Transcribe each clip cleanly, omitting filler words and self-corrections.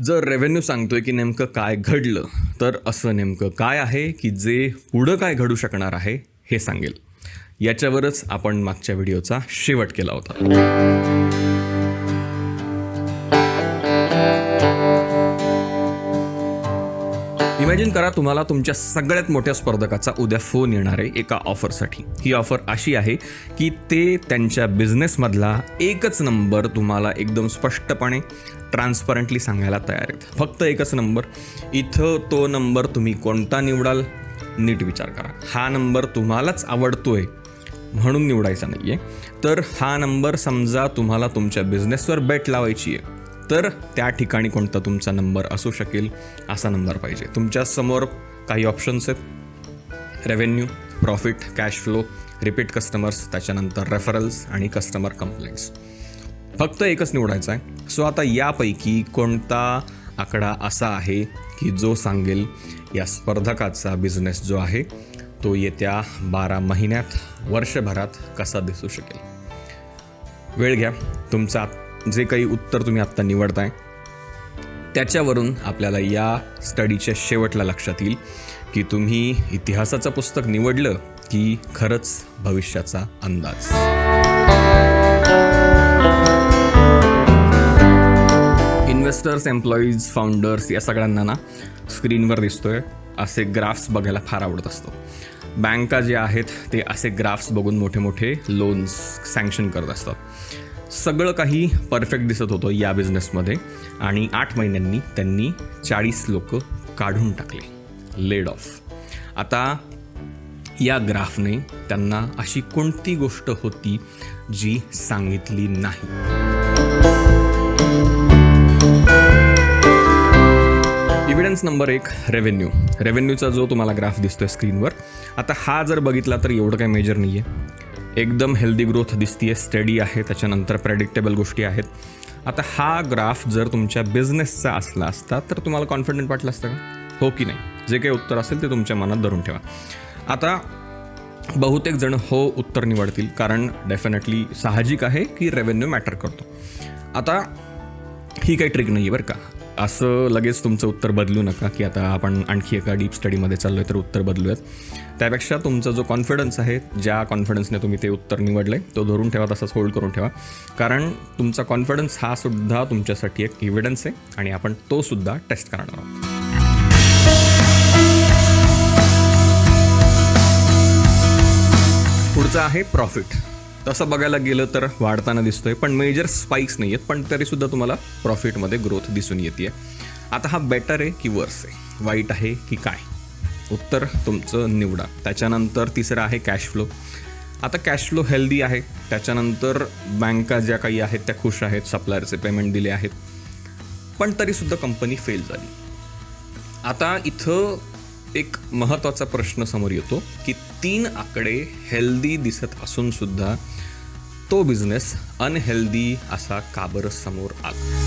जर रेव्हेन्यू सांगतोय की नेमकं काय घडलं, तर असं नेमकं काय आहे की जे पुढं काय घडू शकणार आहे हे सांगेल. याच्यावरच आपण मागच्या व्हिडिओचा शेवट केला होता. इमॅजिन करा, तुम्हाला तुमच्या सगळ्यात मोठ्या स्पर्धकाचा उद्या फोन येणार आहे एका ऑफरसाठी. ही ऑफर अशी आहे की ते त्यांच्या बिझनेसमधला एकच नंबर तुम्हाला एकदम स्पष्टपणे ट्रान्सपरंटली सांगायला तयार आहेत. फक्त एकच नंबर. इथं तो नंबर तुम्ही कोणता निवडाल नीट विचार करा. हा नंबर तुम्हालाच आवडतोय म्हणून निवडायचा नाही आहे, तर हा नंबर समजा तुम्हाला तुमच्या बिझनेसवर बेट लावायची आहे, तर त्या ठिकाणी कोणता तुमचा नंबर असू शकेल असा नंबर पाहिजे. तुमच्यासमोर काही ऑप्शन्स आहेत: revenue, profit, cash flow, repeat customers, त्याच्यानंतर रेफरल्स आणि कस्टमर कंप्लेंट्स. फक्त एकच निवडायचा आहे. सो आता यापैकी कोणता आकडा असा आहे की जो सांगेल या स्पर्धकाचा बिझनेस जो आहे तो येत्या 12 महिन्यात, वर्षभरात कसा दिसू शकेल. वेळ घ्या. तुमचा जे काही उत्तर तुम्ही आत्ता निवडताय त्याच्यावरून आपल्याला या स्टडीच्या शेवटला लक्षात येईल की तुम्ही इतिहासाचं पुस्तक निवडलं की खरंच भविष्याचा अंदाज. इन्व्हेस्टर्स, एम्प्लॉईज, फाउंडर्स या सगळ्यांना ना स्क्रीनवर दिसतोय असे ग्राफ्स बघायला फार आवडत असतो. बँका जे आहेत ते असे ग्राफ्स बघून मोठे मोठे लोन्स सँक्शन करत असतात. सगळं काही परफेक्ट दिसत होतं या बिझनेसमध्ये आणि 8 महिन्यांनी त्यांनी 40 लोक काढून टाकले, लेड ऑफ. आता या ग्राफने त्यांना अशी कोणती गोष्ट होती जी सांगितली नाही. Evidence number 1, revenue. रेव्हेन्यूचा जो तुम्हाला ग्राफ दिसतोय स्क्रीनवर, आता हा जर बघितला तर एवढं काही मेजर नाही आहे. एकदम हेल्दी ग्रोथ दिसतीये, स्टडी आहे, त्याच्यानंतर प्रेडिक्टेबल गोष्टी आहेत. आता हा ग्राफ जर तुमच्या बिझनेसचा असला असता तर तुम्हाला कॉन्फिडंट वाटलं असतं का? हो की नाही? जे काही उत्तर असेल ते तुमच्या मनात धरून ठेवा. आता बहुतेक जण हो उत्तर निवडतील, कारण डेफिनेटली साहजिक आहे की रेव्हेन्यू मॅटर करतो. आता ही काही ट्रिक नाही आहे बरं का. असं लगेच तुमचं उत्तर बदलू नका की आता आपण आणखी एका डीप स्टडीमध्ये चाललो आहे तर उत्तर बदलूयात. त्यापेक्षा तुमचा जो कॉन्फिडन्स आहे, ज्या कॉन्फिडन्सने तुम्ही ते उत्तर निवडलं आहे तो धरून ठेवा, तसंच होल्ड करून ठेवा. कारण तुमचा कॉन्फिडन्स हा सुद्धा तुमच्यासाठी एक एव्हिडन्स आहे आणि आपण तो सुद्धा टेस्ट करणार आहोत. पुढचं आहे प्रॉफिट. तसं बघायला गेलं तर वाढताना दिसतोय, पण मेजर स्पाइक्स नाही आहेत, पण तरीसुद्धा तुम्हाला प्रॉफिटमध्ये ग्रोथ दिसून येते. आता हा बेटर आहे की वर्स आहे, वाईट आहे की काय? उत्तर तुमचं निवडा. त्याच्यानंतर तिसरं आहे कॅश फ्लो. आता कॅश फ्लो हेल्दी आहे. त्याच्यानंतर बँका ज्या काही आहेत त्या खुश आहेत, सप्लायरचे पेमेंट दिले आहेत, पण तरीसुद्धा कंपनी फेल झाली. आता इथं एक महत्त्वाचा प्रश्न समोर येतो की 3 आकडे हेल्दी दिसत असून सुद्धा तो बिझनेस अनहेल्दी असा का बरं समोर आला?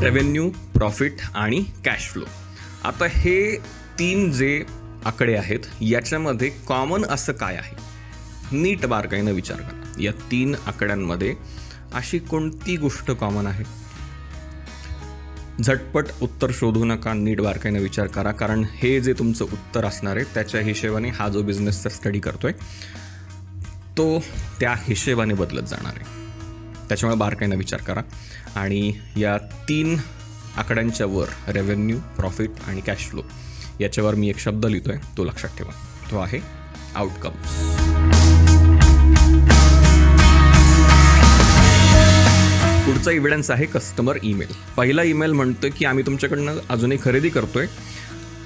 रेव्हेन्यू, प्रॉफिट आणि कॅश फ्लो. आता हे 3 जे आकडे आहेत याच्यामध्ये कॉमन असं काय आहे? नीट बारकाईनं विचार करा. या 3 आकड्यांमध्ये अशी कोणती गोष्ट कॉमन आहे? झटपट उत्तर शोधू नका, नीट बारकाईनं विचार करा, कारण हे जे तुमचं उत्तर असणार आहे त्याच्या हिशेबाने हा जो बिझनेसचा स्टडी करतोय तो त्या हिशेबाने बदलत जाणार आहे. त्याच्यामुळे बारकाईनं विचार करा आणि या 3 आकड्यांच्या वर, रेव्हेन्यू, प्रॉफिट आणि कॅश फ्लो, याच्यावर मी एक शब्द लिहितोय, तो लक्षात ठेवा. तो आहे आउटकम्स. पुढचा इव्हिडन्स आहे कस्टमर ईमेल. पहिला ईमेल म्हणतोय की आम्ही तुमच्याकडनं अजूनही खरेदी करतोय,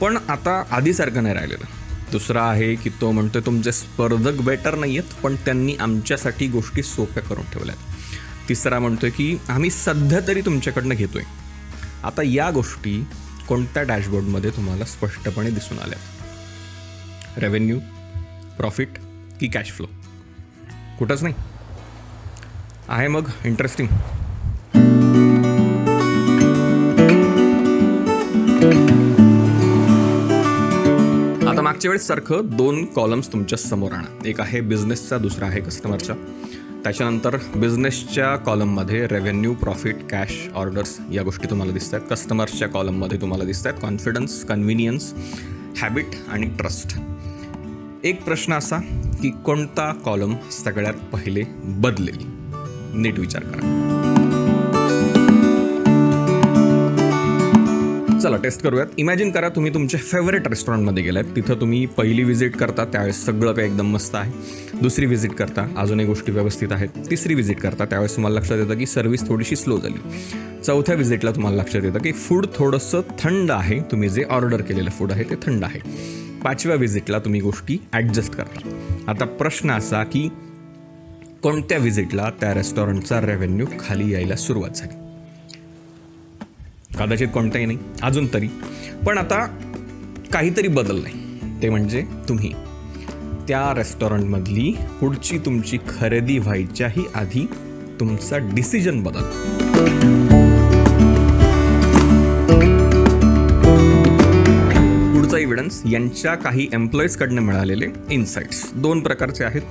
पण आता आधीसारखं नाही राहिलेलं. दुसरा आहे की तो म्हणतोय तुमचे स्पर्धक बेटर नाही आहेत, पण त्यांनी आमच्यासाठी गोष्टी सोप्या करून ठेवल्यात. तिसरा म्हणतोय की आम्ही सध्या तरी तुमच्याकडनं घेतोय. आता या गोष्टी कोणत्या डॅशबोर्डमध्ये तुम्हाला स्पष्टपणे दिसून आल्यात? रेव्हेन्यू, प्रॉफिट की कॅश फ्लो? कुठंच नाही आहे. मग इंटरेस्टिंग. आता मागच्या वेळेस सारखं 2 कॉलम्स तुमच्या समोर आणा. एक आहे बिझनेसचा, दुसरा आहे कस्टमरचा. त्याच्यानंतर बिझनेसच्या कॉलममध्ये रेव्हेन्यू, प्रॉफिट, कॅश, ऑर्डर्स या गोष्टी तुम्हाला दिसत आहेत. कस्टमर्सच्या कॉलममध्ये तुम्हाला दिसत आहेत कॉन्फिडन्स, कन्व्हिनियन्स, हॅबिट आणि ट्रस्ट. एक प्रश्न असा की कोणता कॉलम सगळ्यात पहिले बदलेल? नीट विचार करा. चला टेस्ट करूयात. इमॅजिन करा तुम्ही तुमच्या फेवरेट रेस्टॉरंटमध्ये गेलात. तिथं तुम्ही पहिली व्हिजिट करता त्यावेळेस सगळं काही एकदम मस्त आहे. दुसरी व्हिजिट करता अजूनही गोष्टी व्यवस्थित आहेत. तिसरी व्हिजिट करता त्यावेळेस तुम्हाला लक्षात येतं की सर्व्हिस थोडीशी स्लो झाली. चौथ्या व्हिजिटला तुम्हाला लक्षात येतं की फूड थोडंसं थंड आहे. तुम्ही जे ऑर्डर केलेलं फूड आहे ते थंड आहे. पाचव्या व्हिजिटला तुम्ही गोष्टी ॲडजस्ट करता. आता प्रश्न असा की कोणत्या व्हिजिटला त्या रेस्टॉरंटचा रेव्हेन्यू खाली यायला सुरुवात झाली? कदाचित कोणताही नाही अजून तरी, पण आता काहीतरी बदललं आहे. ते म्हणजे तुम्ही त्या रेस्टॉरंटमधली पुढची तुमची खरेदी व्हायच्याही आधी तुमचा डिसिजन बदलला. पुढचा एव्हिडन्स यांच्या काही एम्प्लॉईजकडनं मिळालेले इन्साइट्स 2 प्रकारचे आहेत.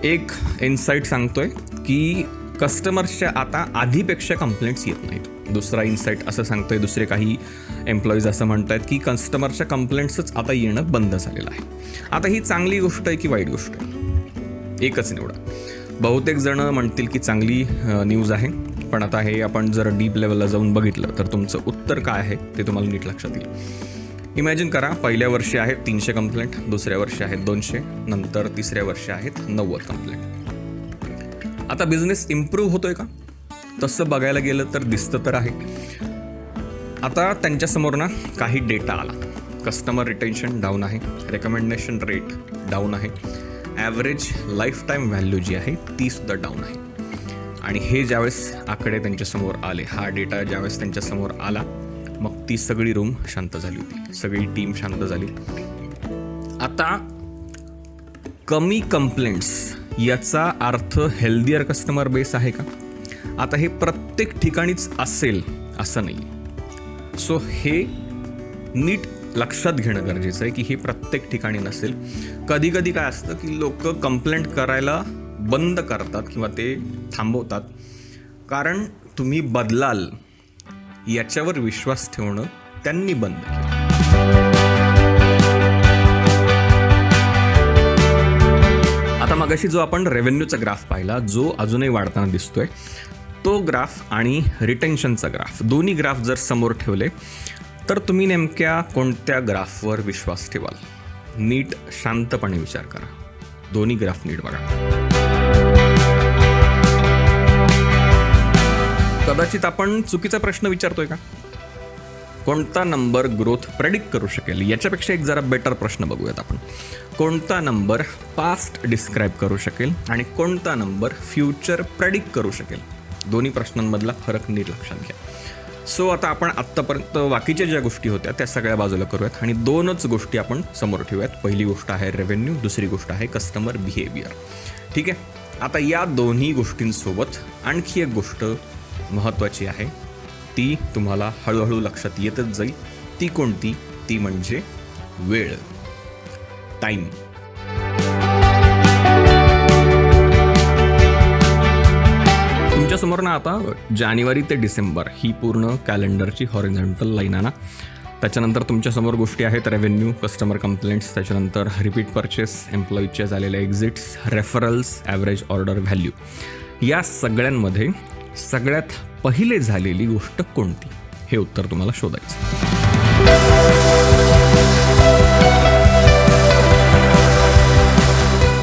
एक इन्साइट सांगतोय की कस्टमर्सच्या आता आधीपेक्षा कंप्लेंट्स येत नाहीत. दुसरा इन्साइट असं सांगतोय, दुसरे काही एम्प्लॉईज असं म्हणत आहेत की कस्टमरच्या कंप्लेंट्सच आता येणं बंद झालेलं आहे. आता ही चांगली गोष्ट आहे की वाईट गोष्ट आहे? एकच निवडा. बहुतेक जण म्हणतील की चांगली न्यूज आहे, पण आता हे आपण जर डीप लेवलला जाऊन बघितलं तर तुमचं उत्तर काय आहे ते तुम्हाला नीट लक्षात येईल. इमॅजिन करा पहिल्या वर्षी आहेत 300 कंप्लेंट, दुसऱ्या वर्षी आहेत 200, नंतर तिसऱ्या वर्षी आहेत 90 कंप्लेंट. आता बिझनेस इम्प्रूव्ह होतोय का? तसं बघायला गेलं तर दिसतं तर आहे. आता त्यांच्यासमोर ना काही डेटा आला. कस्टमर रिटेन्शन डाऊन आहे, रेकमेंडेशन रेट डाऊन आहे, ॲव्हरेज लाईफ टाईम व्हॅल्यू जी आहे ती सुद्धा डाऊन आहे. आणि हे ज्यावेळेस आकडे त्यांच्यासमोर आले, हा डेटा ज्यावेळेस त्यांच्यासमोर आला, मग ती सगळी रूम शांत झाली होती, सगळी टीम शांत झाली. आता कमी कंप्लेंट्स याचा अर्थ हेल्दियर कस्टमर बेस आहे का? आता हे प्रत्येक ठिकाणीच असेल असं नाही. सो हे नीट लक्षात घेणं गरजेचं आहे की हे प्रत्येक ठिकाणी नसेल. कधी कधी काय असतं की लोक कंप्लेंट करायला बंद करतात किंवा ते थांबवतात, कारण तुम्ही बदलाल याच्यावर विश्वास ठेवणं त्यांनी बंद केलं. आता मगाशी जो आपण रेव्हेन्यूचा ग्राफ पाहिला, जो अजूनही वाढताना दिसतोय, तो ग्राफ आणि रिटेन्शनचा ग्राफ, दोन्ही ग्राफ जर समोर ठेवले तर तुम्ही नेमक्या कोणत्या ग्राफवर विश्वास ठेवाल? नीट शांतपणे विचार करा. दोन्ही ग्राफ नीट बघा. कदाचित आपण चुकीचा प्रश्न विचारतोय का? कोणता नंबर ग्रोथ प्रेडिक्ट करू शकेल? याच्यापेक्षा एक जरा बेटर प्रश्न बघूयात आपण. कोणता नंबर पास्ट डिस्क्राईब करू शकेल आणि कोणता नंबर फ्युचर प्रेडिक्ट करू शकेल? दोन्ही प्रश्नांमधला फरक नीट लक्षात घ्या. सो आता आपण आत्तापर्यंत बाकीच्या ज्या गोष्टी होत्या त्या सगळ्या बाजूला करूयात आणि 2च गोष्टी आपण समोर ठेवूयात. पहिली गोष्ट आहे रेव्हेन्यू, दुसरी गोष्ट आहे कस्टमर बिहेवियर. ठीक आहे. आता या दोन्ही गोष्टींसोबत आणखी एक गोष्ट महत्त्वाची आहे, ती तुम्हाला हळूहळू लक्षात येतच जाईल. ती कोणती? ती म्हणजे वेळ, टाईम. तुमच्यासमोर ना आता जानेवारी ते डिसेंबर ही पूर्ण कॅलेंडरची हॉरिझॉन्टल लाईन आहे ना. त्याच्यानंतर तुमच्यासमोर गोष्टी आहेत रेव्हेन्यू, कस्टमर कंप्लेंट्स, त्याच्यानंतर रिपीट परचेस, एम्प्लॉईजच्या झालेल्या exits, referrals, average order value. या सगळ्यांमध्ये सगळ्यात पहिले झालेली गोष्ट कोणती? हे उत्तर तुम्हाला शोधायचं.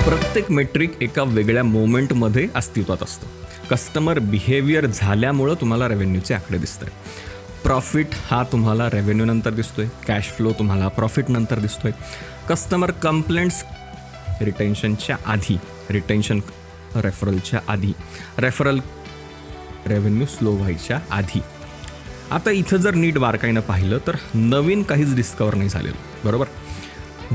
प्रत्येक मेट्रिक एका वेगळ्या मोमेंटमध्ये अस्तित्वात असतं. कस्टमर बिहेवियर झाल्यामुळं तुम्हाला रेव्हेन्यूचे आकडे दिसत आहे. प्रॉफिट हा तुम्हाला रेव्हेन्यू नंतर दिसतोय, कॅश फ्लो तुम्हाला प्रॉफिट नंतर दिसतोय. कस्टमर कंप्लेंट्स रिटेन्शनच्या आधी, रिटेन्शन रेफरलच्या आधी, रेफरल रेव्हेन्यू स्लो व्हायच्या आधी. आता इथं जर नीट बारकाईनं पाहिलं तर नवीन काहीच डिस्कवर नाही झालेलं, बरोबर.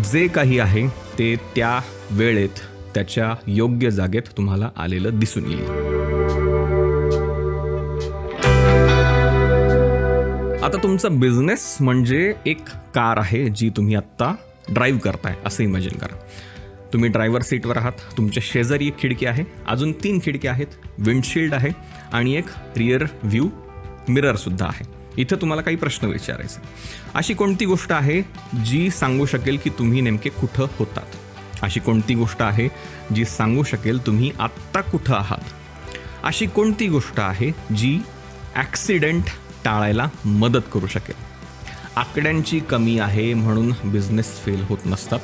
जे काही आहे ते त्या वेळेत त्याच्या योग्य जागेत तुम्हाला आलेलं दिसून येईल. आता तुमचा बिझनेस म्हणजे एक कार आहे जी तुम्ही आत्ता ड्राईव्ह करताय असं इमॅजिन करा. तुम्ही ड्रायव्हर सीटवर आहात, तुमच्या शेजारी एक खिडकी आहे, अजून 3 खिडकी आहेत, विंडशील्ड आहे आणि एक रिअर व्ह्यू मिररसुद्धा आहे. इथं तुम्हाला काही प्रश्न विचारायचे. अशी कोणती गोष्ट आहे जी सांगू शकेल की तुम्ही नेमके कुठं होतात? अशी कोणती गोष्ट आहे जी सांगू शकेल तुम्ही आत्ता कुठं आहात? अशी कोणती गोष्ट आहे जी ॲक्सिडेंट टाळायला मदत करू शकेल? आकड्यांची कमी आहे म्हणून बिझनेस फेल होत नसतात,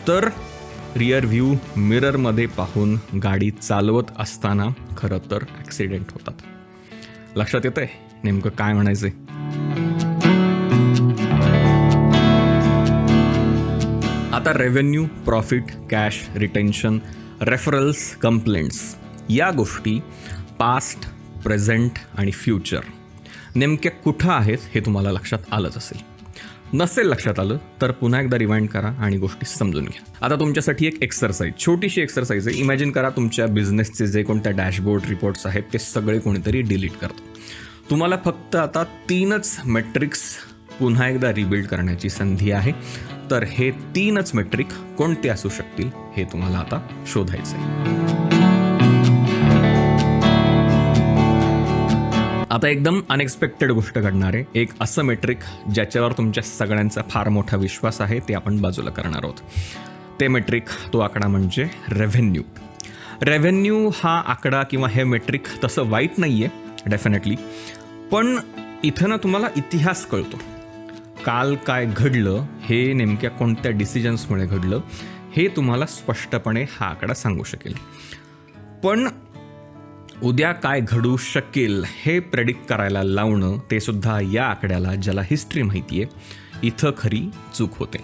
तर रिअर व्ह्यू मिररमध्ये पाहून गाडी चालवत असताना खरं तर ॲक्सिडेंट होतात. लक्षात येतंय नेमकं काय म्हणायचंय? आता revenue, profit, cash, retention, referrals, complaints या गोष्टी पास्ट, प्रेझेंट आणि फ्युचर नेमक्या कुठं आहेत हे तुम्हाला लक्षात आलंच असेल. नसेल लक्षात आलं तर पुन्हा एकदा रिवाइंड करा आणि गोष्टी समजून घ्या. आता तुमच्यासाठी एक एक्सरसाइज, छोटीशी एक्सरसाइज आहे. इमॅजिन करा तुमच्या बिझनेसचे जे कोणत्या डॅशबोर्ड रिपोर्ट्स आहेत ते सगळे कोणीतरी डिलीट करतं. तुम्हाला फक्त आता 3च मेट्रिक्स पुन्हा एकदा रिबिल्ड करण्याची संधी आहे. तर हे 3च मेट्रिक कोणते असू शकतील हे तुम्हाला आता शोधायचं आहे. आता एकदम अनएक्सपेक्टेड गोष्ट घडणार आहे. एक असं मेट्रिक ज्याच्यावर तुमच्या सगळ्यांचा फार मोठा विश्वास आहे ते आपण बाजूला करणार आहोत. ते मेट्रिक, तो आकडा म्हणजे रेव्हेन्यू. रेव्हेन्यू हा आकडा किंवा हे मेट्रिक तसं वाईट नाही आहे डेफिनेटली, पण इथं ना तुम्हाला इतिहास कळतो. काल काय घडलं, हे नेमक्या कोणत्या डिसिजन्समुळे घडलं हे तुम्हाला स्पष्टपणे हा आकडा सांगू शकेल. पण उद्या काय घडू शकेल हे प्रेडिक्ट करायला लावणं, ते सुद्धा या आकड्याला ज्याला हिस्ट्री माहिती आहे, इथं खरी चूक होते.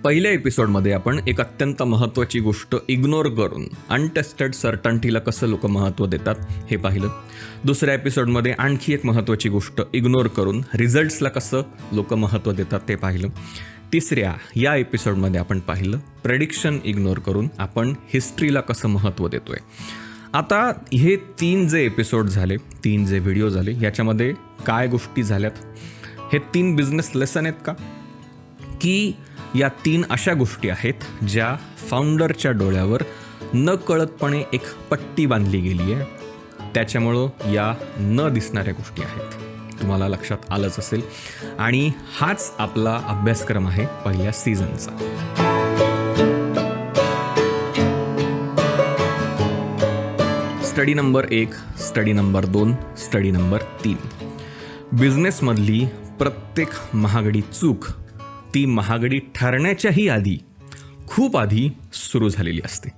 पहिल्या एपिसोडमध्ये आपण एक अत्यंत महत्त्वाची गोष्ट इग्नोर करून अनटेस्टेड सर्टन्टीला कसं लोक महत्त्व देतात हे पाहिलं. दुसऱ्या एपिसोडमध्ये आणखी एक महत्त्वाची गोष्ट इग्नोर करून रिझल्ट्सला कसं लोक महत्त्व देतात ते पाहिलं. तिसऱ्या या एपिसोडमध्ये आपण पाहिलं प्रेडिक्शन इग्नोर करून आपण हिस्ट्रीला कसं महत्त्व देतोय. आता हे 3 जे एपिसोड झाले, 3 जे व्हिडिओ झाले, याच्यामध्ये काय गोष्टी झाल्यात? हे 3 बिझनेस लेसन आहेत का, की या 3 अशा गोष्टी आहेत ज्या फाउंडरच्या डोळ्यावर न कळतपणे एक पट्टी बांधली गेली आहे, त्याच्यामुळं या न दिसणाऱ्या गोष्टी आहेत? तुम्हाला लक्षात आलंच असेल. आणि हाच आपला अभ्यासक्रम आहे पहिल्या सीझनचा. Study number 1, study number 2, study number 3. बिझनेसमधली प्रत्येक महागडी चूक ती महागडी ठरण्याच्याही आधी, खूप आधी सुरू झालेली असते.